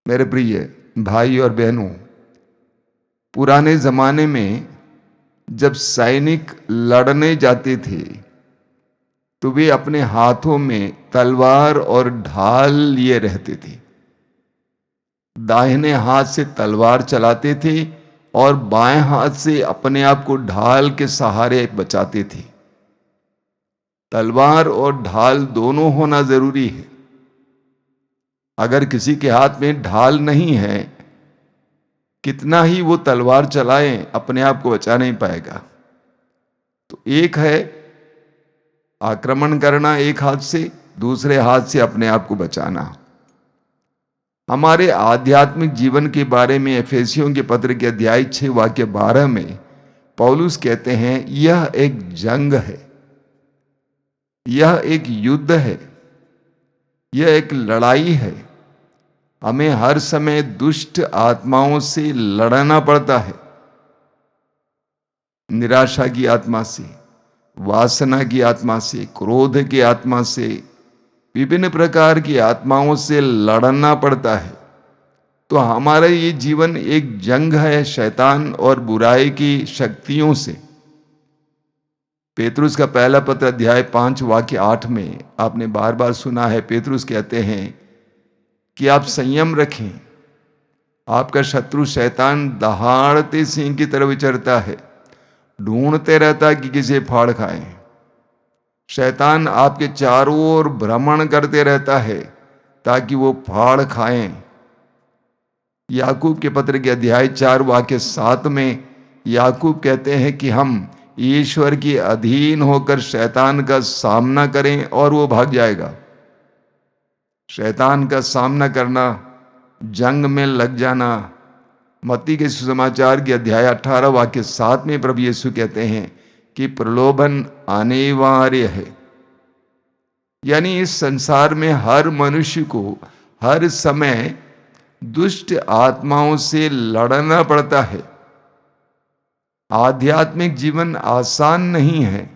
मेरे प्रिय भाई और बहनों, पुराने जमाने में जब सैनिक लड़ने जाते थे तो वे अपने हाथों में तलवार और ढाल लिए रहते थे। दाहिने हाथ से तलवार चलाते थे और बाएं हाथ से अपने आप को ढाल के सहारे बचाते थे। तलवार और ढाल दोनों होना जरूरी है। अगर किसी के हाथ में ढाल नहीं है, कितना ही वो तलवार चलाए अपने आप को बचा नहीं पाएगा। तो एक है आक्रमण करना एक हाथ से, दूसरे हाथ से अपने आप को बचाना। हमारे आध्यात्मिक जीवन के बारे में एफेसियों के पत्र के अध्याय 6 वाक्य 12 में पौलुस कहते हैं, यह एक जंग है, यह एक युद्ध है, यह एक लड़ाई है। हमें हर समय दुष्ट आत्माओं से लड़ना पड़ता है। निराशा की आत्मा से, वासना की आत्मा से, क्रोध की आत्मा से, विभिन्न प्रकार की आत्माओं से लड़ना पड़ता है। तो हमारा ये जीवन एक जंग है शैतान और बुराई की शक्तियों से। पेतरुस का पहला पत्र अध्याय 5 वाक्य 8 में आपने बार बार सुना है, पेतरुस कहते हैं कि आप संयम रखें। आपका शत्रु शैतान दहाड़ते सिंह की तरह विचरता है, ढूंढते रहता है कि किसे फाड़ खाए। शैतान आपके चारों ओर भ्रमण करते रहता है ताकि वो फाड़ खाएं। याकूब के पत्र के अध्याय 4 वाक्य 7 में याकूब कहते हैं कि हम ईश्वर के अधीन होकर शैतान का सामना करें और वो भाग जाएगा। शैतान का सामना करना, जंग में लग जाना। मत्ती के सुसमाचार के अध्याय 18 वाक्य 7 में प्रभु यीशु कहते हैं कि प्रलोभन अनिवार्य है। यानी इस संसार में हर मनुष्य को हर समय दुष्ट आत्माओं से लड़ना पड़ता है। आध्यात्मिक जीवन आसान नहीं है।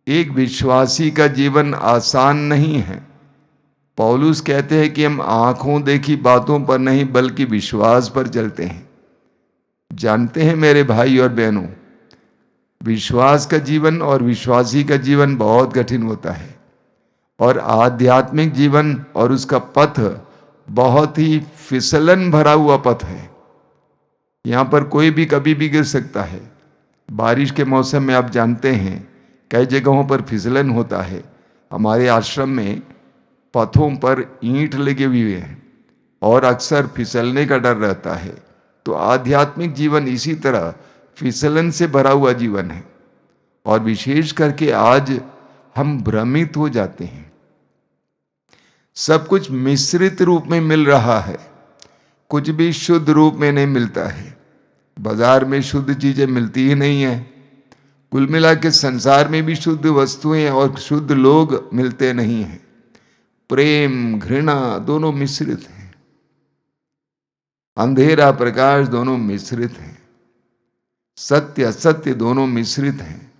एक विश्वासी का जीवन आसान नहीं है। पौलुस कहते हैं कि हम आंखों देखी बातों पर नहीं बल्कि विश्वास पर चलते हैं। जानते हैं मेरे भाई और बहनों, विश्वास का जीवन और विश्वासी का जीवन बहुत कठिन होता है और आध्यात्मिक जीवन और उसका पथ बहुत ही फिसलन भरा हुआ पथ है। यहाँ पर कोई भी कभी भी गिर सकता है। बारिश के मौसम में आप जानते हैं कई जगहों पर फिसलन होता है। हमारे आश्रम में पथों पर ईंट लगे हुए हैं और अक्सर फिसलने का डर रहता है। तो आध्यात्मिक जीवन इसी तरह फिसलन से भरा हुआ जीवन है और विशेष करके आज हम भ्रमित हो जाते हैं। सब कुछ मिश्रित रूप में मिल रहा है, कुछ भी शुद्ध रूप में नहीं मिलता है। बाजार में शुद्ध चीजें मिलती ही नहीं है। कुल मिला के संसार में भी शुद्ध वस्तुएं और शुद्ध लोग मिलते नहीं हैं। प्रेम घृणा दोनों मिश्रित हैं, अंधेरा प्रकाश दोनों मिश्रित हैं, सत्य असत्य दोनों मिश्रित हैं।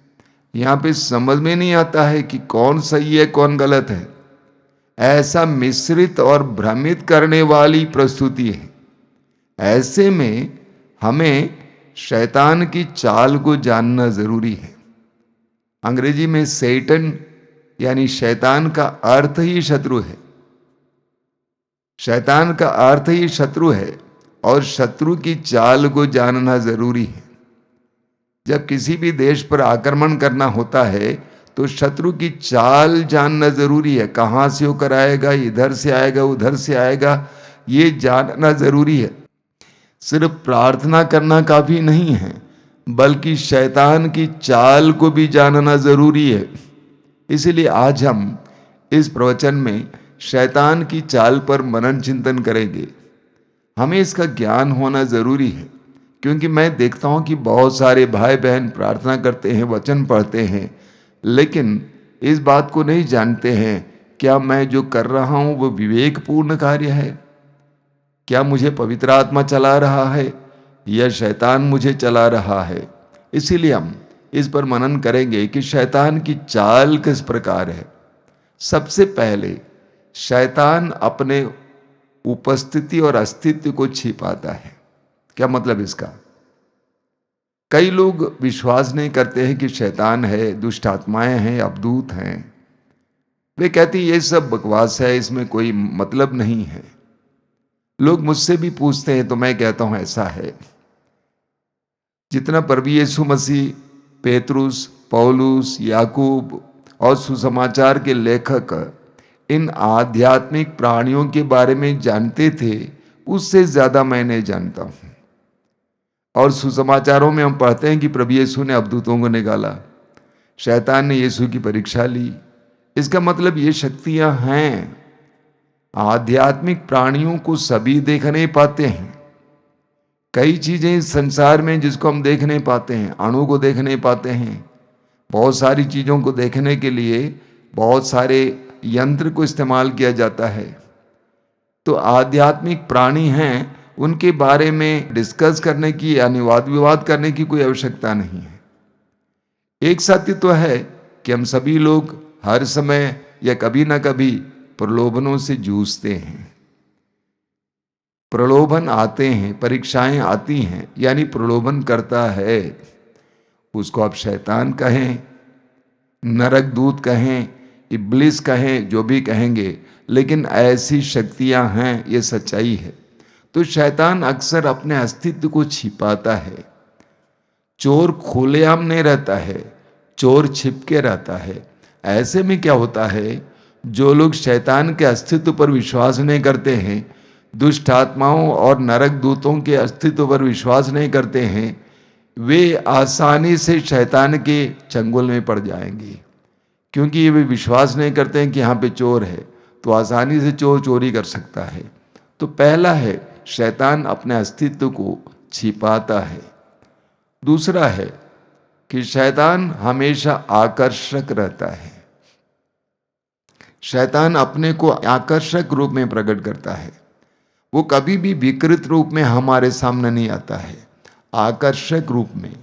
यहाँ पे समझ में नहीं आता है कि कौन सही है कौन गलत है। ऐसा मिश्रित और भ्रमित करने वाली प्रस्तुति है। ऐसे में हमें शैतान की चाल को जानना जरूरी है। अंग्रेजी में सैटन यानी शैतान का अर्थ ही शत्रु है। शैतान का अर्थ ही शत्रु है और शत्रु की चाल को जानना जरूरी है। जब किसी भी देश पर आक्रमण करना होता है तो शत्रु की चाल जानना जरूरी है। कहाँ से होकर आएगा, इधर से आएगा उधर से आएगा, ये जानना जरूरी है। सिर्फ प्रार्थना करना काफी नहीं है बल्कि शैतान की चाल को भी जानना जरूरी है। इसलिए आज हम इस प्रवचन में शैतान की चाल पर मनन चिंतन करेंगे। हमें इसका ज्ञान होना जरूरी है क्योंकि मैं देखता हूं कि बहुत सारे भाई बहन प्रार्थना करते हैं, वचन पढ़ते हैं, लेकिन इस बात को नहीं जानते हैं क्या मैं जो कर रहा हूं वो विवेकपूर्ण कार्य है, क्या मुझे पवित्र आत्मा चला रहा है या शैतान मुझे चला रहा है। इसीलिए हम इस पर मनन करेंगे कि शैतान की चाल किस प्रकार है। सबसे पहले शैतान अपने उपस्थिति और अस्तित्व को छिपाता है। क्या मतलब इसका? कई लोग विश्वास नहीं करते हैं कि शैतान है, दुष्ट आत्माएं हैं, अवधूत हैं। वे कहते हैं ये सब बकवास है, इसमें कोई मतलब नहीं है। लोग मुझसे भी पूछते हैं तो मैं कहता हूं ऐसा है। जितना प्रभु यीशु मसीह, पेतरुस, पौलुस, याकूब और सुसमाचार के लेखक इन आध्यात्मिक प्राणियों के बारे में जानते थे, उससे ज्यादा मैं नहीं जानता हूं। और सुसमाचारों में हम पढ़ते हैं कि प्रभु यीशु ने अवधूतों को निकाला, शैतान ने यीशु की परीक्षा ली। इसका मतलब ये शक्तियां हैं। आध्यात्मिक प्राणियों को सभी देख नहीं पाते हैं। कई चीजें इस संसार में जिसको हम देख नहीं पाते हैं, अणु को देख नहीं पाते हैं। बहुत सारी चीजों को देखने के लिए बहुत सारे यंत्र को इस्तेमाल किया जाता है। तो आध्यात्मिक प्राणी हैं, उनके बारे में डिस्कस करने की यानी वाद विवाद करने की कोई आवश्यकता नहीं है। एक सत्य तो है कि हम सभी लोग हर समय या कभी ना कभी प्रलोभनों से जूझते हैं। प्रलोभन आते हैं, परीक्षाएं आती हैं, यानी प्रलोभन करता है। उसको आप शैतान कहें, नरक दूत कहें, इब्लिस कहें, जो भी कहेंगे, लेकिन ऐसी शक्तियां हैं, ये सच्चाई है। तो शैतान अक्सर अपने अस्तित्व को छिपाता है। चोर खुलेआम नहीं रहता है, चोर छिपके रहता है। ऐसे में क्या होता है, जो लोग शैतान के अस्तित्व पर विश्वास नहीं करते हैं, दुष्ट आत्माओं और नरक दूतों के अस्तित्व पर विश्वास नहीं करते हैं, वे आसानी से शैतान के चंगुल में पड़ जाएंगे। क्योंकि वे विश्वास नहीं करते हैं कि यहाँ पे चोर है, तो आसानी से चोर चोरी कर सकता है। तो पहला है, शैतान अपने अस्तित्व को छिपाता है। दूसरा है कि शैतान हमेशा आकर्षक रहता है। शैतान अपने को आकर्षक रूप में प्रकट करता है। वो कभी भी विकृत रूप में हमारे सामने नहीं आता है, आकर्षक रूप में।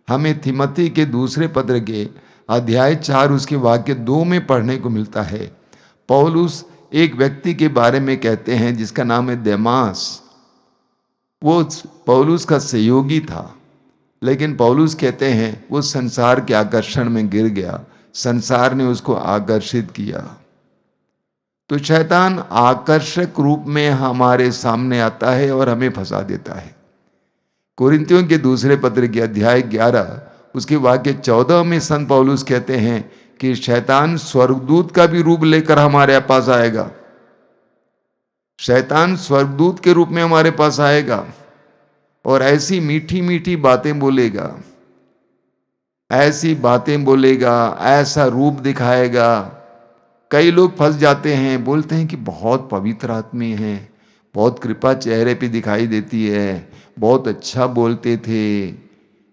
हमें तिमोथी के दूसरे पत्र के अध्याय 4 उसके वाक्य 2 में पढ़ने को मिलता है। पौलुस एक व्यक्ति के बारे में कहते हैं जिसका नाम है देमास। वो पौलुस का सहयोगी था, लेकिन पौलुस कहते हैं वो संसार के आकर्षण में गिर गया, संसार ने उसको आकर्षित किया। तो शैतान आकर्षक रूप में हमारे सामने आता है और हमें फंसा देता है। कोरिन्थियों के दूसरे पत्र के अध्याय 11 उसके वाक्य 14 में संत पौलुस कहते हैं कि शैतान स्वर्गदूत का भी रूप लेकर हमारे पास आएगा। शैतान स्वर्गदूत के रूप में हमारे पास आएगा और ऐसी मीठी मीठी बातें बोलेगा, ऐसी बातें बोलेगा, ऐसा रूप दिखाएगा। कई लोग फंस जाते हैं, बोलते हैं कि बहुत पवित्र आदमी हैं, बहुत कृपा चेहरे पे दिखाई देती है, बहुत अच्छा बोलते थे,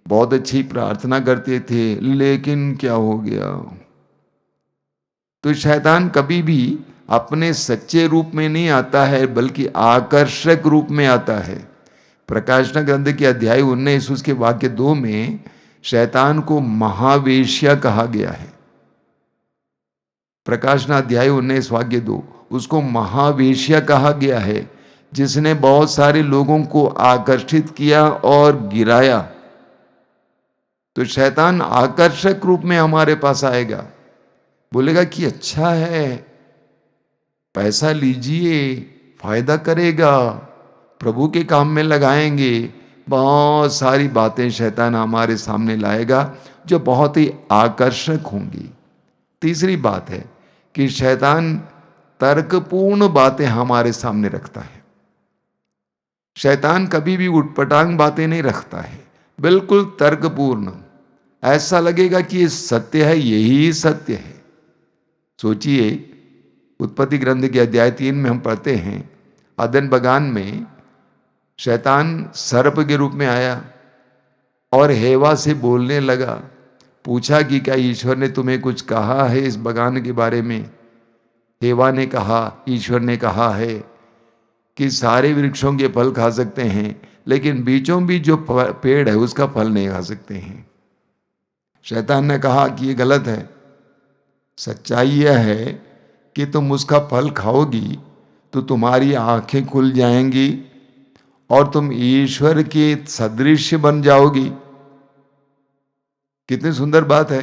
बहुत अच्छी प्रार्थना करते थे, लेकिन क्या हो गया। तो शैतान कभी भी अपने सच्चे रूप में नहीं आता है, बल्कि आकर्षक रूप में आता है। प्रकाशना ग्रंथ के अध्याय 19 उसके वाक्य 2 में शैतान को महावेश्या कहा गया है। प्रकाशना अध्याय 19 वाक्य 2 उसको महावेश्या कहा गया है, जिसने बहुत सारे लोगों को आकर्षित किया और गिराया। तो शैतान आकर्षक रूप में हमारे पास आएगा, बोलेगा कि अच्छा है, पैसा लीजिए, फायदा करेगा, प्रभु के काम में लगाएंगे। बहुत सारी बातें शैतान हमारे सामने लाएगा जो बहुत ही आकर्षक होंगी। तीसरी बात है कि शैतान तर्कपूर्ण बातें हमारे सामने रखता है। शैतान कभी भी उटपटांग बातें नहीं रखता है, बिल्कुल तर्कपूर्ण। ऐसा लगेगा कि ये सत्य है, यही सत्य है। सोचिए, उत्पत्ति ग्रंथ के अध्याय 3 में हम पढ़ते हैं, अदन बगान में शैतान सर्प के रूप में आया और हेवा से बोलने लगा। पूछा कि क्या ईश्वर ने तुम्हें कुछ कहा है इस बगान के बारे में? हेवा ने कहा, ईश्वर ने कहा है कि सारे वृक्षों के फल खा सकते हैं, लेकिन बीचों बीच जो पेड़ है उसका फल नहीं खा सकते हैं। शैतान ने कहा कि ये गलत है। सच्चाई यह है कि तुम उसका फल खाओगी तो तुम्हारी आंखें खुल जाएंगी और तुम ईश्वर के सदृश बन जाओगी। कितनी सुंदर बात है।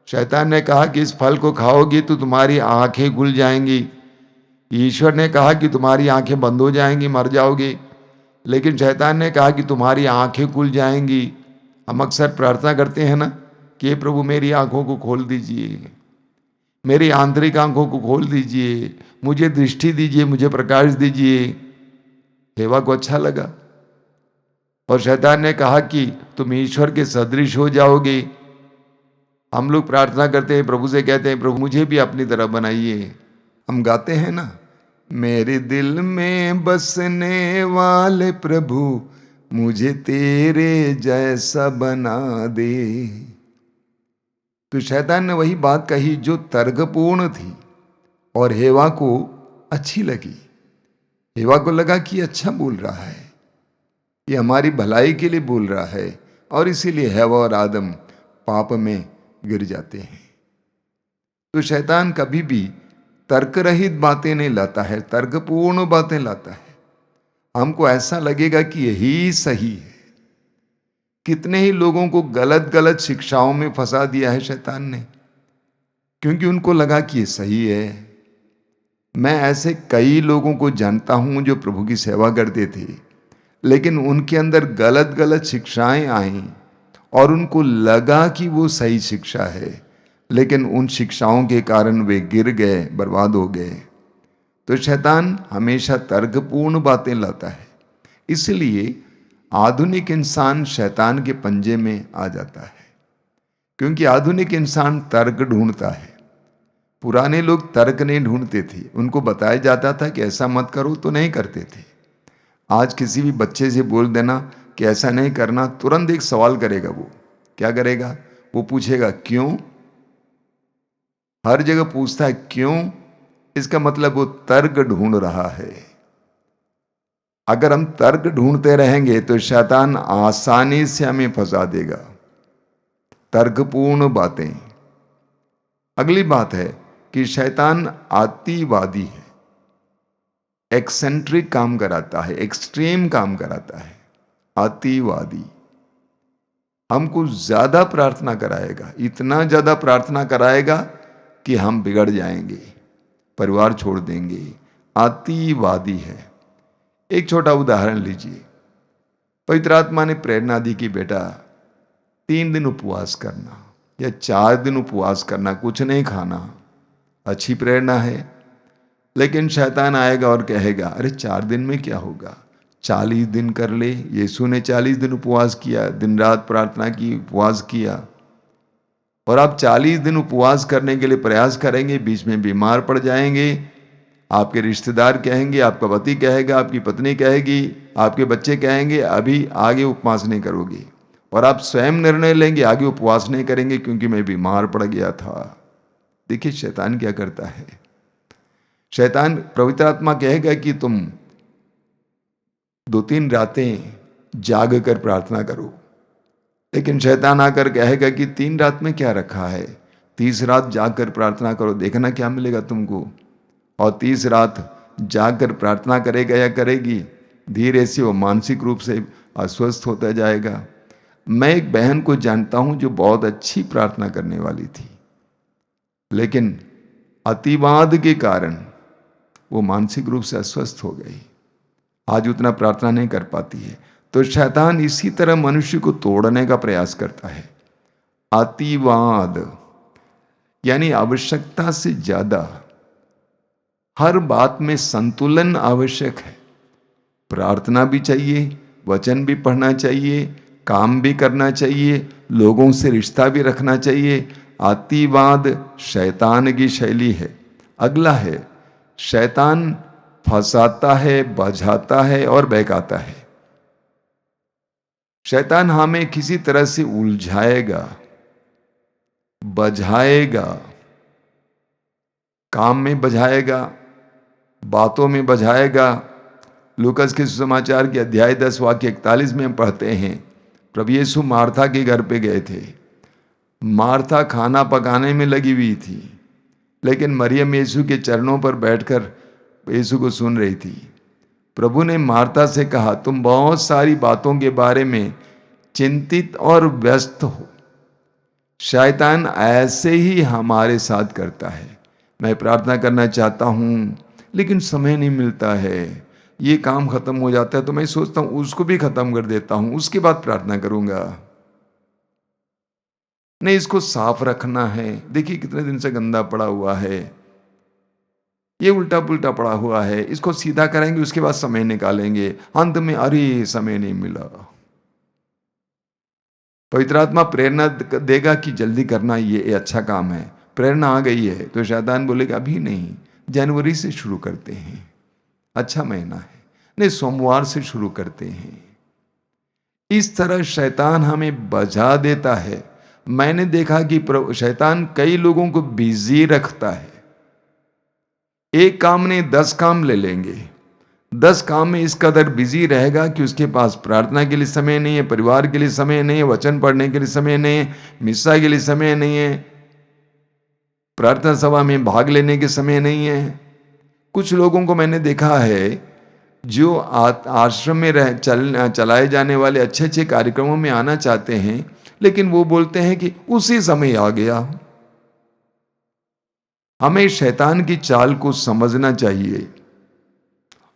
शैतान ने कहा कि इस फल को खाओगी तो तुम्हारी आंखें खुल जाएंगी। ईश्वर ने कहा कि तुम्हारी आंखें बंद हो जाएंगी, मर जाओगे। लेकिन शैतान ने कहा कि तुम्हारी आंखें खुल जाएंगी। हम अक्सर प्रार्थना करते हैं ना कि हे प्रभु मेरी आंखों को खोल दीजिए, मेरी आंतरिक आंखों को खोल दीजिए, मुझे दृष्टि दीजिए, मुझे प्रकाश दीजिए। हेवा को अच्छा लगा और शैतान ने कहा कि तुम ईश्वर के सदृश हो जाओगे। हम लोग प्रार्थना करते हैं, प्रभु से कहते हैं प्रभु मुझे भी अपनी तरह बनाइए। हम गाते हैं ना, मेरे दिल में बसने वाले प्रभु मुझे तेरे जैसा बना दे। तो शैतान ने वही बात कही जो तर्कपूर्ण थी और हेवा को अच्छी लगी। हेवा को लगा कि अच्छा बोल रहा है, ये हमारी भलाई के लिए बोल रहा है, और इसीलिए हेवा और आदम पाप में गिर जाते हैं। तो शैतान कभी भी तर्क रहित बातें नहीं लाता है, तर्कपूर्ण बातें लाता है। हमको ऐसा लगेगा कि यही सही है। कितने ही लोगों को गलत गलत शिक्षाओं में फंसा दिया है शैतान ने, क्योंकि उनको लगा कि ये सही है। मैं ऐसे कई लोगों को जानता हूं जो प्रभु की सेवा करते थे, लेकिन उनके अंदर गलत गलत शिक्षाएं आई और उनको लगा कि वो सही शिक्षा है, लेकिन उन शिक्षाओं के कारण वे गिर गए, बर्बाद हो गए। तो शैतान हमेशा तर्कपूर्ण बातें लाता है, इसलिए आधुनिक इंसान शैतान के पंजे में आ जाता है, क्योंकि आधुनिक इंसान तर्क ढूंढता है। पुराने लोग तर्क नहीं ढूंढते थे, उनको बताया जाता था कि ऐसा मत करो तो नहीं करते थे। आज किसी भी बच्चे से बोल देना कि ऐसा नहीं करना, तुरंत एक सवाल करेगा। वो क्या करेगा? वो पूछेगा क्यों। हर जगह पूछता है क्यों। इसका मतलब वो तर्क ढूंढ रहा है। अगर हम तर्क ढूंढते रहेंगे तो शैतान आसानी से हमें फंसा देगा। तर्कपूर्ण बातें। अगली बात है कि शैतान अतिवादी है, एक्सेंट्रिक काम कराता है, एक्सट्रीम काम कराता है। अतिवादी हमको ज्यादा प्रार्थना कराएगा, इतना ज्यादा प्रार्थना कराएगा कि हम बिगड़ जाएंगे, परिवार छोड़ देंगे। अतिवादी है। एक छोटा उदाहरण लीजिए। पवित्र आत्मा ने प्रेरणा दी कि बेटा 3 दिन उपवास करना या 4 दिन उपवास करना, कुछ नहीं खाना। अच्छी प्रेरणा है, लेकिन शैतान आएगा और कहेगा अरे 4 दिन में क्या होगा, 40 दिन कर ले। यीशु ने 40 दिन उपवास किया, दिन रात प्रार्थना की, उपवास किया। और आप 40 दिन उपवास करने के लिए प्रयास करेंगे, बीच में बीमार पड़ जाएंगे। आपके रिश्तेदार कहेंगे, आपका पति कहेगा, आपकी पत्नी कहेगी, आपके बच्चे कहेंगे अभी आगे उपवास नहीं करोगे। और आप स्वयं निर्णय लेंगे आगे उपवास नहीं करेंगे क्योंकि मैं बीमार पड़ गया था। देखिए शैतान क्या करता है। शैतान, पवित्र आत्मा कहेगा कि तुम 2-3 रातें जाग कर प्रार्थना करो, लेकिन शैतान आकर कहेगा कि 3 रात में क्या रखा है, 30 रात जाग कर प्रार्थना करो, देखना क्या मिलेगा तुमको। और 30 रात जाग कर प्रार्थना करेगा या करेगी, धीरे से वो मानसिक रूप से अस्वस्थ होता जाएगा। मैं एक बहन को जानता हूं जो बहुत अच्छी प्रार्थना करने वाली थी, लेकिन अतिवाद के कारण वो मानसिक रूप से अस्वस्थ हो गई। आज उतना प्रार्थना नहीं कर पाती है। तो शैतान इसी तरह मनुष्य को तोड़ने का प्रयास करता है। अतिवाद यानी आवश्यकता से ज्यादा। हर बात में संतुलन आवश्यक है। प्रार्थना भी चाहिए, वचन भी पढ़ना चाहिए, काम भी करना चाहिए, लोगों से रिश्ता भी रखना चाहिए। अतिवाद शैतान की शैली है। अगला है, शैतान फंसाता है, बझाता है और बहकाता है। शैतान हमें किसी तरह से उलझाएगा, बझाएगा, काम में बझाएगा, बातों में बझाएगा। लूकस के सुसमाचार के अध्याय 10 वाक्य 41 में हम पढ़ते हैं, प्रभु यीशु मार्था के घर पे गए थे। मार्था खाना पकाने में लगी हुई थी, लेकिन मरियम यीशु के चरणों पर बैठकर यीशु को सुन रही थी। प्रभु ने मार्था से कहा, तुम बहुत सारी बातों के बारे में चिंतित और व्यस्त हो। शैतान ऐसे ही हमारे साथ करता है। मैं प्रार्थना करना चाहता हूँ लेकिन समय नहीं मिलता है, ये काम खत्म हो जाता है तो मैं सोचता हूँ उसको भी खत्म कर देता हूँ, उसके बाद प्रार्थना करूंगा। नहीं, इसको साफ रखना है। देखिए कितने दिन से गंदा पड़ा हुआ है, ये उल्टा पुल्टा पड़ा हुआ है, इसको सीधा करेंगे उसके बाद समय निकालेंगे, अंत में अरे समय नहीं मिला। पवित्र आत्मा प्रेरणा देगा कि जल्दी करना, ये अच्छा काम है। प्रेरणा आ गई है तो शैतान बोलेगा अभी नहीं, जनवरी से शुरू करते हैं, अच्छा महीना है, नहीं सोमवार से शुरू करते हैं। इस तरह शैतान हमें बजा देता है। मैंने देखा कि शैतान कई लोगों को बिजी रखता है। एक काम ने 10 काम ले लेंगे, 10 काम में इस कदर बिजी रहेगा कि उसके पास प्रार्थना के लिए समय नहीं है, परिवार के लिए समय नहीं है, वचन पढ़ने के लिए समय नहीं है, मिस्सा के लिए समय नहीं है, प्रार्थना सभा में भाग लेने के समय नहीं है। कुछ लोगों को मैंने देखा है जो आश्रम में चलाए जाने वाले अच्छे अच्छे कार्यक्रमों में आना चाहते हैं, लेकिन वो बोलते हैं कि उसी समय आ गया। हमें शैतान की चाल को समझना चाहिए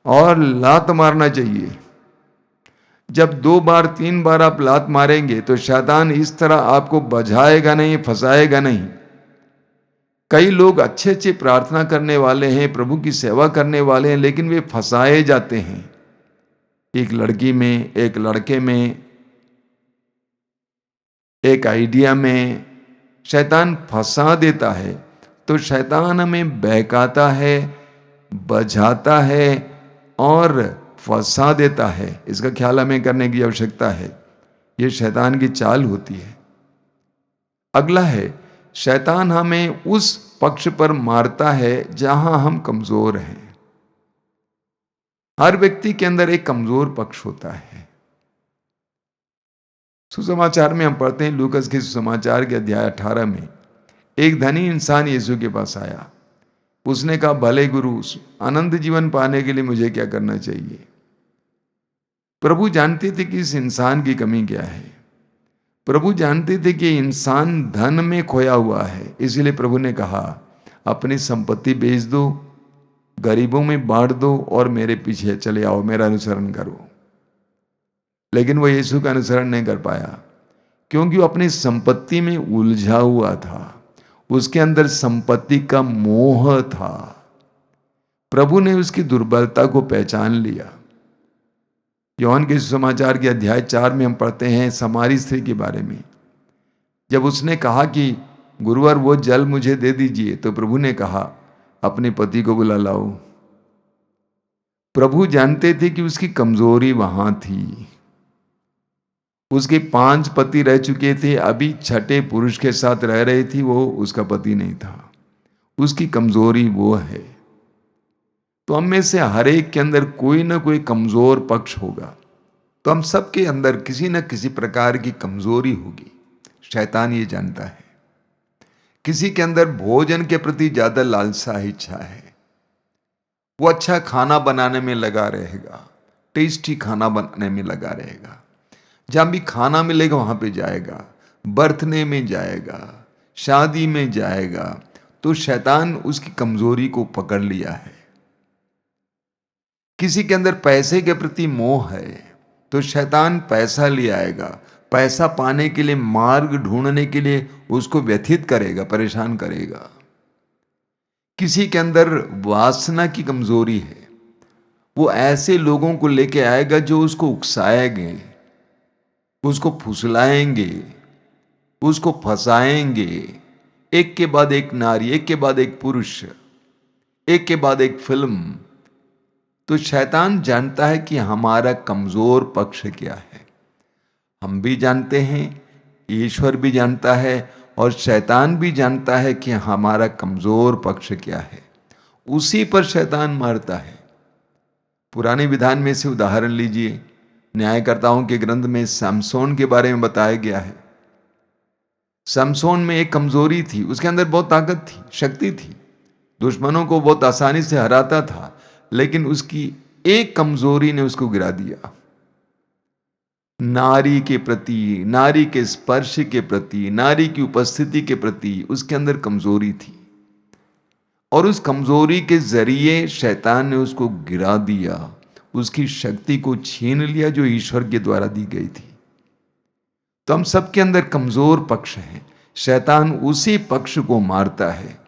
और लात मारना चाहिए। जब 2 बार 3 बार आप लात मारेंगे तो शैतान इस तरह आपको बझाएगा नहीं, फंसाएगा नहीं। कई लोग अच्छे अच्छे प्रार्थना करने वाले हैं, प्रभु की सेवा करने वाले हैं, लेकिन वे फंसाए जाते हैं। एक लड़की में, एक लड़के में, एक आइडिया में शैतान फंसा देता है। तो शैतान हमें बहकाता है, बझाता है और फंसा देता है। इसका ख्याल हमें करने की आवश्यकता है। यह शैतान की चाल होती है। अगला है, शैतान हमें उस पक्ष पर मारता है जहां हम कमजोर हैं। हर व्यक्ति के अंदर एक कमजोर पक्ष होता है। सुसमाचार में हम पढ़ते हैं, लूकस के सुसमाचार के अध्याय 18 में एक धनी इंसान यीशु के पास आया। उसने कहा, भले गुरु, अनंत जीवन पाने के लिए मुझे क्या करना चाहिए? प्रभु जानते थे कि इस इंसान की कमी क्या है। प्रभु जानते थे कि इंसान धन में खोया हुआ है। इसलिए प्रभु ने कहा, अपनी संपत्ति बेच दो, गरीबों में बांट दो और मेरे पीछे चले आओ, मेरा अनुसरण करो। लेकिन वो यीशु का अनुसरण नहीं कर पाया, क्योंकि वो अपनी संपत्ति में उलझा हुआ था। उसके अंदर संपत्ति का मोह था। प्रभु ने उसकी दुर्बलता को पहचान लिया। योहान के सुसमाचार के अध्याय 4 में हम पढ़ते हैं समारी स्त्री के बारे में। जब उसने कहा कि गुरुवर वो जल मुझे दे दीजिए, तो प्रभु ने कहा, अपने पति को बुला लाओ। प्रभु जानते थे कि उसकी कमजोरी वहां थी। उसके 5 पति रह चुके थे, अभी 6ठे पुरुष के साथ रह रही थी, वो उसका पति नहीं था। उसकी कमजोरी वो है। तो हम में से हर एक के अंदर कोई ना कोई कमजोर पक्ष होगा। तो हम सबके अंदर किसी न किसी प्रकार की कमजोरी होगी। शैतान ये जानता है। किसी के अंदर भोजन के प्रति ज्यादा लालसा इच्छा है, वो अच्छा खाना बनाने में लगा रहेगा, टेस्टी खाना बनाने में लगा रहेगा। जहां भी खाना मिलेगा वहां पे जाएगा, बर्थडे में जाएगा, शादी में जाएगा। तो शैतान उसकी कमजोरी को पकड़ लिया है। किसी के अंदर पैसे के प्रति मोह है, तो शैतान पैसा ले आएगा। पैसा पाने के लिए मार्ग ढूंढने के लिए उसको व्यथित करेगा, परेशान करेगा। किसी के अंदर वासना की कमजोरी है, वो ऐसे लोगों को लेके आएगा जो उसको उकसाएंगे, उसको फुसलाएंगे, उसको फंसाएंगे। एक के बाद एक नारी, एक के बाद एक पुरुष, एक के बाद एक फिल्म। तो शैतान जानता है कि हमारा कमजोर पक्ष क्या है। हम भी जानते हैं, ईश्वर भी जानता है, और शैतान भी जानता है कि हमारा कमजोर पक्ष क्या है। उसी पर शैतान मारता है। पुराने विधान में से उदाहरण लीजिए। न्यायकर्ताओं के ग्रंथ में समसोन के बारे में बताया गया है। समसोन में एक कमजोरी थी, उसके अंदर बहुत ताकत थी, शक्ति थी, दुश्मनों को बहुत आसानी से हराता था। लेकिन उसकी एक कमजोरी ने उसको गिरा दिया। नारी के प्रति, नारी के स्पर्श के प्रति, नारी की उपस्थिति के प्रति उसके अंदर कमजोरी थी, और उस कमजोरी के जरिए शैतान ने उसको गिरा दिया, उसकी शक्ति को छीन लिया जो ईश्वर के द्वारा दी गई थी। तो हम सबके अंदर कमजोर पक्ष हैं, शैतान उसी पक्ष को मारता है।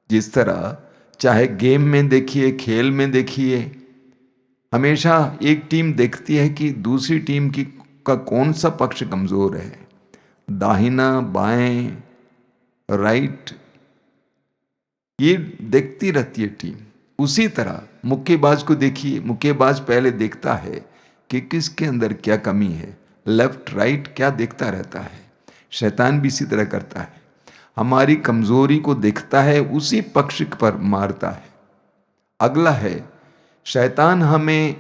जिस तरह चाहे गेम में देखिए, खेल में देखिए, हमेशा एक टीम देखती है कि दूसरी टीम की का कौन सा पक्ष कमजोर है, दाहिना, बाएं, राइट, ये देखती रहती है टीम। उसी तरह मुक्केबाज को देखिए, मुक्केबाज पहले देखता है कि किसके अंदर क्या कमी है, लेफ्ट राइट क्या देखता रहता है। शैतान भी इसी तरह करता है, हमारी कमजोरी को देखता है, उसी पक्ष पर मारता है। अगला है, शैतान हमें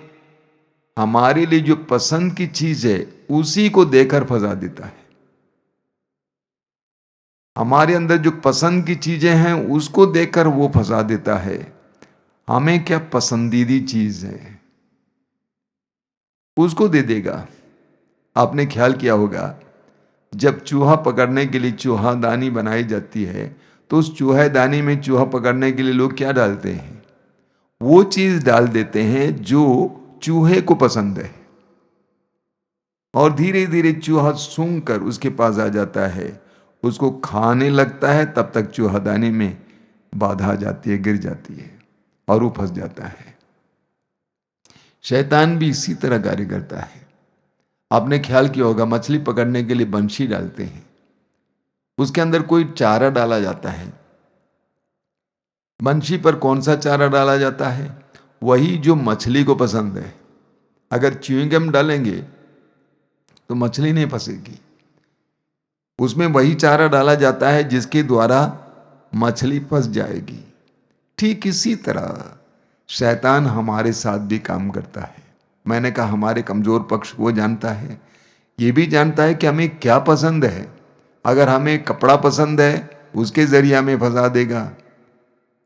हमारे लिए जो पसंद की चीज है उसी को देकर फंसा देता है। हमारे अंदर जो पसंद की चीजें हैं उसको देखकर वो फंसा देता है। हमें क्या पसंदीदा चीज है उसको दे देगा। आपने ख्याल किया होगा, जब चूहा पकड़ने के लिए चूहादानी बनाई जाती है तो उस चूहेदानी में चूहा पकड़ने के लिए लोग क्या डालते हैं, वो चीज डाल देते हैं जो चूहे को पसंद है, और धीरे धीरे चूहा सूंघ कर उसके पास आ जाता है, उसको खाने लगता है। तब तक चूहादानी में बाधा आ जाती है, गिर जाती है और वो फंस जाता है। शैतान भी इसी तरह कार्य करता है। आपने ख्याल किया होगा, मछली पकड़ने के लिए बंशी डालते हैं, उसके अंदर कोई चारा डाला जाता है। बंशी पर कौन सा चारा डाला जाता है, वही जो मछली को पसंद है। अगर च्युइंगम डालेंगे तो मछली नहीं फंसेगी, उसमें वही चारा डाला जाता है जिसके द्वारा मछली फंस जाएगी। ठीक इसी तरह शैतान हमारे साथ भी काम करता है। मैंने कहा हमारे कमजोर पक्ष को जानता है, ये भी जानता है कि हमें क्या पसंद है। अगर हमें कपड़ा पसंद है उसके जरिए हमें फंसा देगा।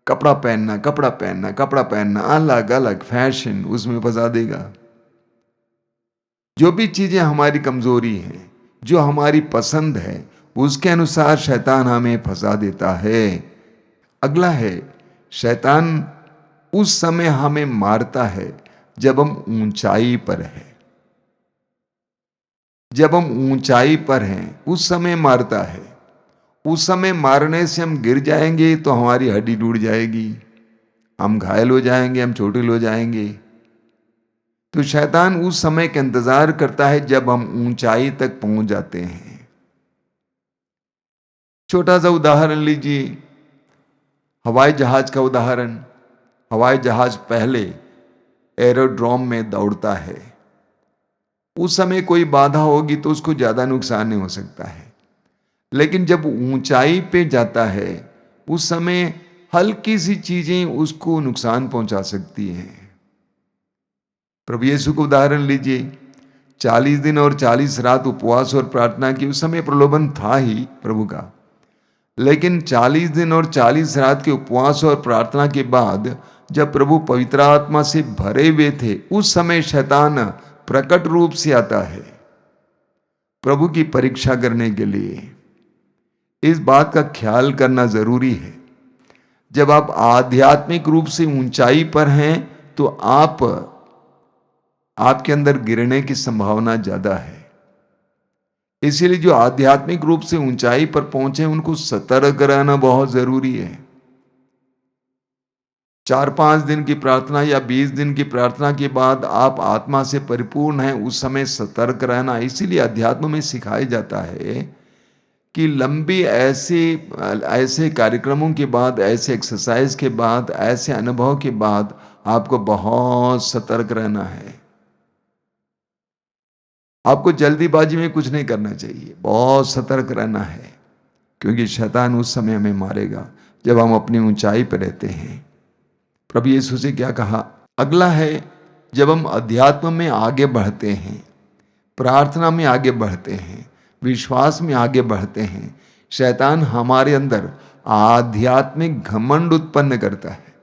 कपड़ा पहनना, कपड़ा पहनना, कपड़ा पहनना, अलग अलग फैशन, उसमें फंसा देगा। जो भी चीजें हमारी कमजोरी हैं, जो हमारी पसंद है, उसके अनुसार शैतान हमें फंसा देता है। अगला है, शैतान उस समय हमें मारता है जब हम ऊंचाई पर हैं। जब हम ऊंचाई पर हैं उस समय मारता है। उस समय मारने से हम गिर जाएंगे तो हमारी हड्डी टूट जाएगी, हम घायल हो जाएंगे, हम चोटिल हो जाएंगे। तो शैतान उस समय का इंतजार करता है जब हम ऊंचाई तक पहुंच जाते हैं। छोटा सा उदाहरण लीजिए, हवाई जहाज का उदाहरण। हवाई जहाज पहले एरोड्रोम में दौड़ता है, उस समय कोई बाधा होगी तो उसको ज्यादा नुकसान नहीं हो सकता है। लेकिन जब ऊंचाई पे जाता है उस समय हल्की सी चीजें उसको नुकसान पहुंचा सकती हैं। प्रभु यीशु को उदाहरण लीजिए, 40 दिन और 40 रात उपवास और प्रार्थना की। उस समय प्रलोभन था ही प्रभु का, लेकिन 40 दिन और 40 रात के उपवास और प्रार्थना के बाद जब प्रभु पवित्र आत्मा से भरे हुए थे, उस समय शैतान प्रकट रूप से आता है प्रभु की परीक्षा करने के लिए। इस बात का ख्याल करना जरूरी है, जब आप आध्यात्मिक रूप से ऊंचाई पर हैं तो आपके अंदर गिरने की संभावना ज्यादा है। इसीलिए जो आध्यात्मिक रूप से ऊंचाई पर पहुंचे उनको सतर्क रहना बहुत जरूरी है। 4-5 दिन की प्रार्थना या 20 दिन की प्रार्थना के बाद आप आत्मा से परिपूर्ण हैं, उस समय सतर्क रहना। इसीलिए अध्यात्म में सिखाया जाता है कि लंबी ऐसे कार्यक्रमों के बाद, ऐसे एक्सरसाइज के बाद, ऐसे अनुभव के बाद आपको बहुत सतर्क रहना है। आपको जल्दीबाजी में कुछ नहीं करना चाहिए, बहुत सतर्क रहना है, क्योंकि शैतान उस समय हमें मारेगा जब हम अपनी ऊंचाई पर रहते हैं। प्रभु यीशु से क्या कहा? अगला है, जब हम अध्यात्म में आगे बढ़ते हैं, प्रार्थना में आगे बढ़ते हैं, विश्वास में आगे बढ़ते हैं, शैतान हमारे अंदर आध्यात्मिक घमंड उत्पन्न करता है।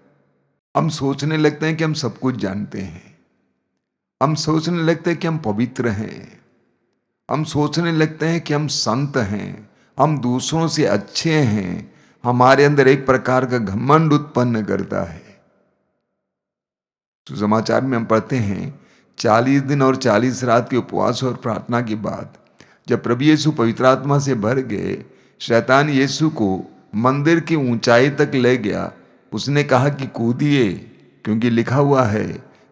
हम सोचने लगते हैं कि हम सब कुछ जानते हैं। हम सोचने लगते हैं कि हम पवित्र हैं। हम सोचने लगते हैं कि हम संत हैं, हम दूसरों से अच्छे हैं। हमारे अंदर एक प्रकार का घमंड उत्पन्न करता है। तो समाचार में हम पढ़ते हैं 40 दिन और 40 रात के उपवास और प्रार्थना के बाद जब प्रभु यीशु पवित्र आत्मा से भर गए, शैतान यीशु को मंदिर की ऊंचाई तक ले गया। उसने कहा कि कूदिए, क्योंकि लिखा हुआ है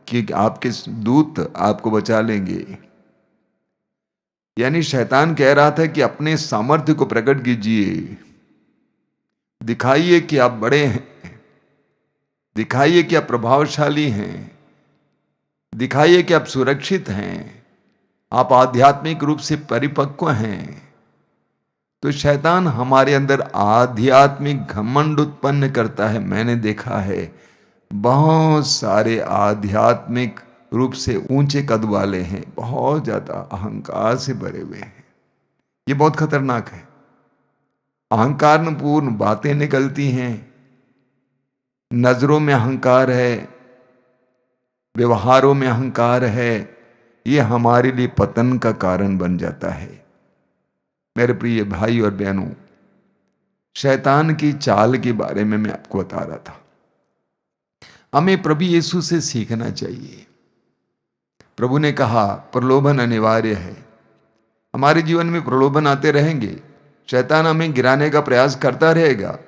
कि आपके दूत आपको बचा लेंगे। यानी शैतान कह रहा था कि अपने सामर्थ्य को प्रकट कीजिए, दिखाइए कि आप बड़े हैं, दिखाइए कि आप प्रभावशाली हैं, दिखाइए कि आप सुरक्षित हैं, आप आध्यात्मिक रूप से परिपक्व हैं। तो शैतान हमारे अंदर आध्यात्मिक घमंड उत्पन्न करता है। मैंने देखा है बहुत सारे आध्यात्मिक रूप से ऊंचे कद वाले हैं, बहुत ज्यादा अहंकार से भरे हुए हैं। ये बहुत खतरनाक है। अहंकार पूर्ण बातें निकलती हैं, नजरों में अहंकार है, व्यवहारों में अहंकार है। ये हमारे लिए पतन का कारण बन जाता है। मेरे प्रिय भाई और बहनों, शैतान की चाल के बारे में मैं आपको बता रहा था। हमें प्रभु यीशु से सीखना चाहिए। प्रभु ने कहा प्रलोभन अनिवार्य है। हमारे जीवन में प्रलोभन आते रहेंगे, शैतान हमें गिराने का प्रयास करता रहेगा।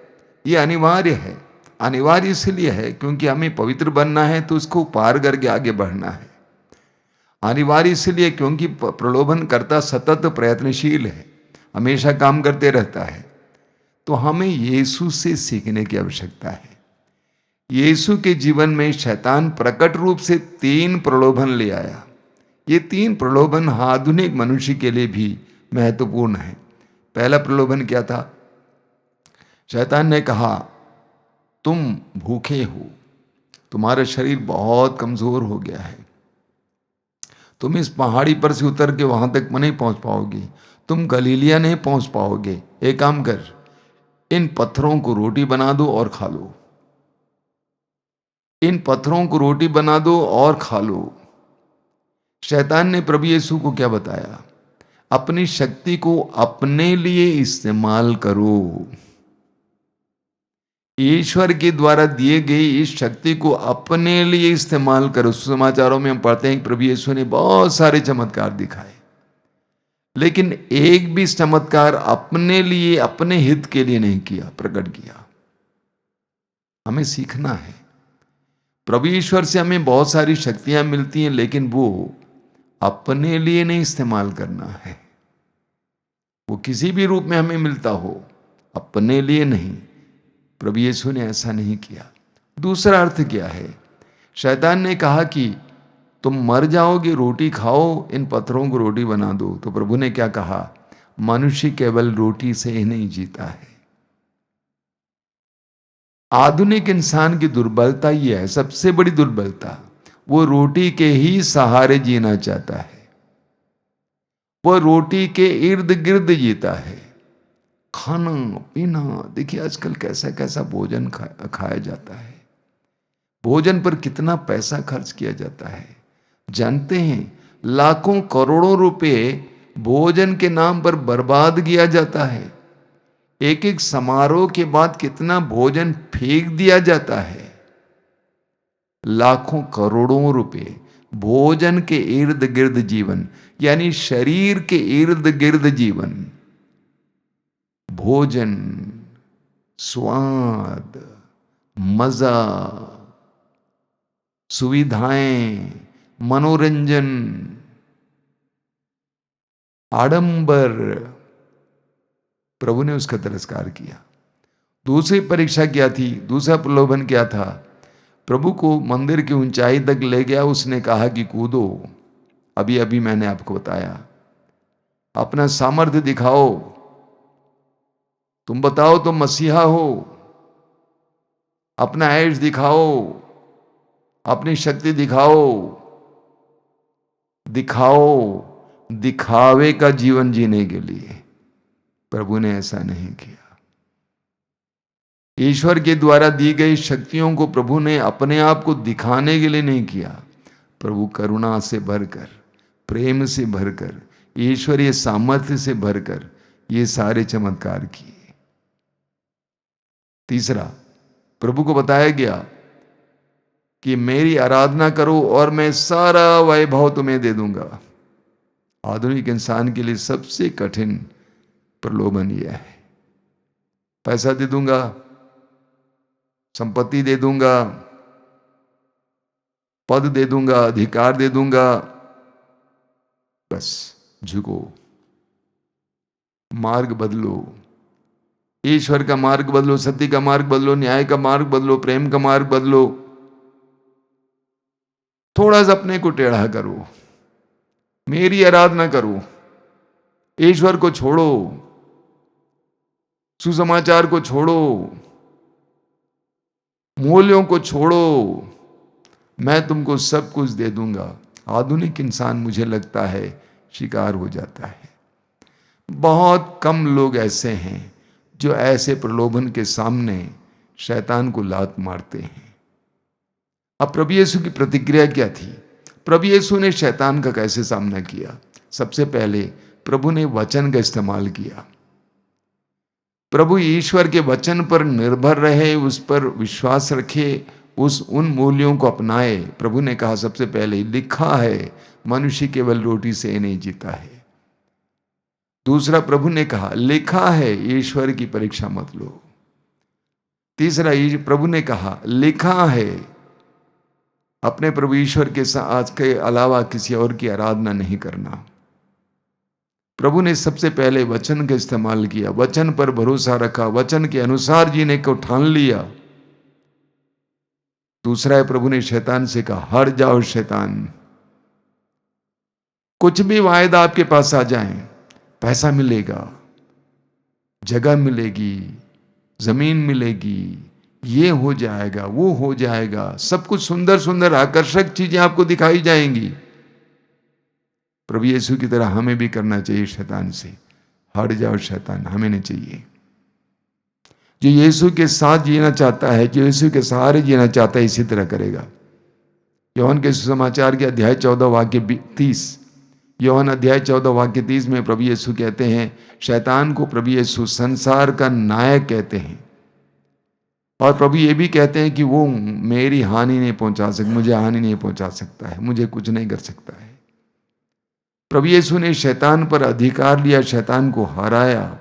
ये अनिवार्य है। अनिवार्य इसलिए है क्योंकि हमें पवित्र बनना है, तो उसको पार करके आगे बढ़ना है। अनिवार्य इसलिए क्योंकि प्रलोभन करता सतत प्रयत्नशील है, हमेशा काम करते रहता है। तो हमें यीशु से सीखने की आवश्यकता है। यीशु के जीवन में शैतान प्रकट रूप से 3 प्रलोभन ले आया। ये 3 प्रलोभन आधुनिक मनुष्य के लिए भी महत्वपूर्ण है। पहला प्रलोभन क्या था? शैतान ने कहा तुम भूखे हो, तुम्हारा शरीर बहुत कमजोर हो गया है, तुम इस पहाड़ी पर से उतर के वहां तक नहीं पहुंच पाओगे, तुम गलीलिया नहीं पहुंच पाओगे। एक काम कर, इन पत्थरों को रोटी बना दो और खा लो। इन पत्थरों को रोटी बना दो और खा लो। शैतान ने प्रभु यीशु को क्या बताया? अपनी शक्ति को अपने लिए इस्तेमाल करो। ईश्वर के द्वारा दिए गए इस शक्ति को अपने लिए इस्तेमाल करो। सुसमाचारों में हम पढ़ते हैं कि प्रभु यीशु ने बहुत सारे चमत्कार दिखाए, लेकिन एक भी चमत्कार अपने लिए, अपने हित के लिए नहीं किया, प्रकट किया। हमें सीखना है। प्रभु ईश्वर से हमें बहुत सारी शक्तियां मिलती हैं, लेकिन वो अपने लिए नहीं इस्तेमाल करना है। वो किसी भी रूप में हमें मिलता हो, अपने लिए नहीं। प्रभु यीशु ने ऐसा नहीं किया। दूसरा अर्थ क्या है? शैतान ने कहा कि तुम मर जाओगे, रोटी खाओ, इन पत्थरों को रोटी बना दो। तो प्रभु ने क्या कहा? मनुष्य केवल रोटी से ही नहीं जीता है। आधुनिक इंसान की दुर्बलता यह है, सबसे बड़ी दुर्बलता, वो रोटी के ही सहारे जीना चाहता है। वो रोटी के इर्द गिर्द जीता है। खाना पीना, देखिए आजकल कैसा कैसा भोजन खाया जाता है। भोजन पर कितना पैसा खर्च किया जाता है, जानते हैं? लाखों करोड़ों रुपए भोजन के नाम पर बर्बाद किया जाता है। एक एक समारोह के बाद कितना भोजन फेंक दिया जाता है। लाखों करोड़ों रुपए भोजन के इर्द गिर्द जीवन, यानी शरीर के इर्द गिर्द जीवन। भोजन, स्वाद, मजा, सुविधाएं, मनोरंजन, आडंबर, प्रभु ने उसका तिरस्कार किया। दूसरी परीक्षा क्या थी? दूसरा प्रलोभन क्या था? प्रभु को मंदिर की ऊंचाई तक ले गया। उसने कहा कि कूदो। अभी अभी मैंने आपको बताया, अपना सामर्थ्य दिखाओ, तुम बताओ तुम मसीहा हो, अपना ऐश दिखाओ, अपनी शक्ति दिखाओ। दिखाओ, दिखावे का जीवन जीने के लिए। प्रभु ने ऐसा नहीं किया। ईश्वर के द्वारा दी गई शक्तियों को प्रभु ने अपने आप को दिखाने के लिए नहीं किया। प्रभु करुणा से भरकर, प्रेम से भरकर, ईश्वरीय सामर्थ्य से भरकर ये सारे चमत्कार किए। तीसरा, प्रभु को बताया गया कि मेरी आराधना करो और मैं सारा वैभव तुम्हें दे दूंगा। आधुनिक इंसान के लिए सबसे कठिन प्रलोभन यह है। पैसा दे दूंगा, संपत्ति दे दूंगा, पद दे दूंगा, अधिकार दे दूंगा, बस झुको, मार्ग बदलो, ईश्वर का मार्ग बदलो, सत्य का मार्ग बदलो, न्याय का मार्ग बदलो, प्रेम का मार्ग बदलो, थोड़ा सा अपने को टेढ़ा करो, मेरी आराधना करो, ईश्वर को छोड़ो, सुसमाचार को छोड़ो, मूल्यों को छोड़ो, मैं तुमको सब कुछ दे दूंगा। आधुनिक इंसान मुझे लगता है शिकार हो जाता है। बहुत कम लोग ऐसे हैं जो ऐसे प्रलोभन के सामने शैतान को लात मारते हैं। अब प्रभु यीशु की प्रतिक्रिया क्या थी? प्रभु यीशु ने शैतान का कैसे सामना किया? सबसे पहले प्रभु ने वचन का इस्तेमाल किया। प्रभु ईश्वर के वचन पर निर्भर रहे, उस पर विश्वास रखे, उन मूल्यों को अपनाए। प्रभु ने कहा सबसे पहले, लिखा है मनुष्य केवल रोटी से नहीं जीता है। दूसरा, प्रभु ने कहा लिखा है ईश्वर की परीक्षा मत लो। तीसरा, प्रभु ने कहा लिखा है अपने प्रभु ईश्वर के साथ के अलावा किसी और की आराधना नहीं करना। प्रभु ने सबसे पहले वचन का इस्तेमाल किया, वचन पर भरोसा रखा, वचन के अनुसार जीने को ठान लिया। दूसरा है, प्रभु ने शैतान से कहा हट जाओ शैतान। कुछ भी वायदा आपके पास आ जाए, पैसा मिलेगा, जगह मिलेगी, जमीन मिलेगी, ये हो जाएगा, वो हो जाएगा, सब कुछ सुंदर सुंदर आकर्षक चीजें आपको दिखाई जाएंगी। प्रभु यीशु की तरह हमें भी करना चाहिए शैतान से, हट जाओ शैतान, हमें नहीं चाहिए। जो यीशु के साथ जीना चाहता है, जो यीशु के सहारे जीना चाहता है, इसी तरह करेगा। यूहन्ना के सुसमाचार के अध्याय 14 वाक्य 30, यूहन्ना अध्याय 14 वाक्य 30 में प्रभु यीशु कहते हैं, शैतान को प्रभु यीशु संसार का नायक कहते हैं। और प्रभु ये भी कहते हैं कि वो मेरी हानि नहीं पहुंचा सकता, मुझे हानि नहीं पहुंचा सकता है, मुझे कुछ नहीं कर सकता है। प्रभु यीशु ने शैतान पर अधिकार लिया, शैतान को हराया।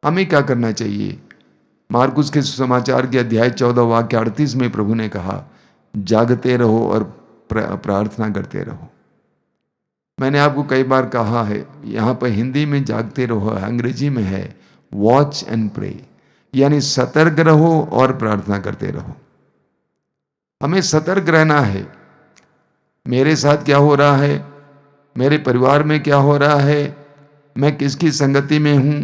हमें क्या करना चाहिए? मार्कुस के सुसमाचार के अध्याय 14 वाक्य 38 में प्रभु ने कहा जागते रहो और प्रार्थना करते रहो। मैंने आपको कई बार कहा है, यहाँ पर हिंदी में जागते रहो, अंग्रेजी में है वॉच एंड प्रे, यानी सतर्क रहो और प्रार्थना करते रहो। हमें सतर्क रहना है। मेरे साथ क्या हो रहा है, मेरे परिवार में क्या हो रहा है, मैं किसकी संगति में हूँ।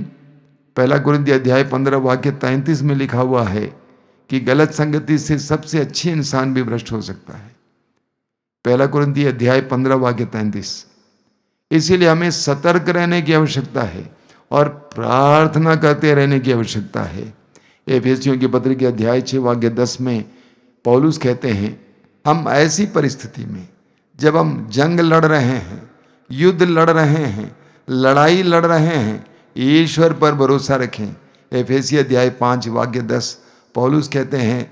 पहला कुरिन्थियों अध्याय 15 वाक्य 33 में लिखा हुआ है कि गलत संगति से सबसे अच्छे इंसान भी भ्रष्ट हो सकता है। पहला कुरिन्थियों अध्याय 15 वाक्य 33। इसीलिए हमें सतर्क रहने की आवश्यकता है और प्रार्थना करते रहने की आवश्यकता है। एफेसियों की पत्र के अध्याय 6 वाक्य 10 में पौलुस कहते हैं, हम ऐसी परिस्थिति में जब हम जंग लड़ रहे हैं, युद्ध लड़ रहे हैं, लड़ाई लड़ रहे हैं, ईश्वर पर भरोसा रखें। एफेसी अध्याय 5 वाक्य 10 पौलुस कहते हैं,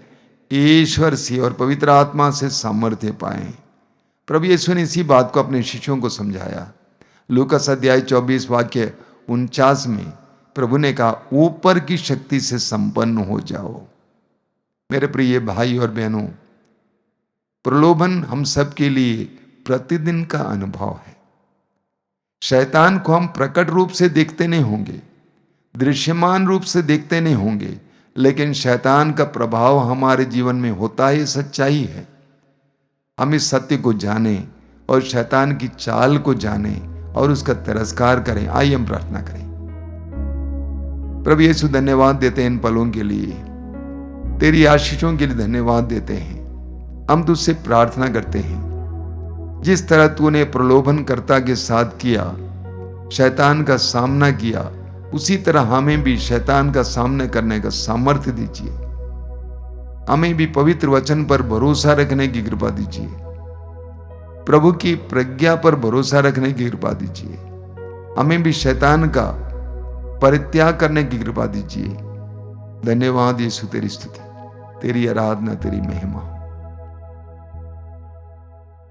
ईश्वर से और पवित्र आत्मा से सामर्थ्य पाएं। प्रभु यीशु ने इसी बात को अपने शिष्यों को समझाया। लूकास अध्याय 24 वाक्य 49 में प्रभु ने कहा ऊपर की शक्ति से संपन्न हो जाओ। मेरे प्रिय भाई और बहनों, प्रलोभन हम सबके लिए प्रतिदिन का अनुभव है। शैतान को हम प्रकट रूप से देखते नहीं होंगे, दृश्यमान रूप से देखते नहीं होंगे, लेकिन शैतान का प्रभाव हमारे जीवन में होता है, सच्चाई है। हम इस सत्य को जानें और शैतान की चाल को जानें और उसका तिरस्कार करें। आइए हम प्रार्थना करें। प्रभु यीशु, धन्यवाद देते हैं इन पलों के लिए, तेरी आशीषों के लिए धन्यवाद देते हैं। हम तुझसे प्रार्थना करते हैं, जिस तरह तूने प्रलोभनकर्ता के साथ किया, शैतान का सामना किया, उसी तरह हमें भी शैतान का सामना करने का सामर्थ्य दीजिए। हमें भी पवित्र वचन पर भरोसा रखने की कृपा दीजिए। प्रभु की प्रज्ञा पर भरोसा रखने की कृपा दीजिए। हमें भी शैतान का परित्याग करने की कृपा दीजिए। धन्यवाद यीशु, तेरी स्तुति, तेरी आराधना, तेरी महिमा।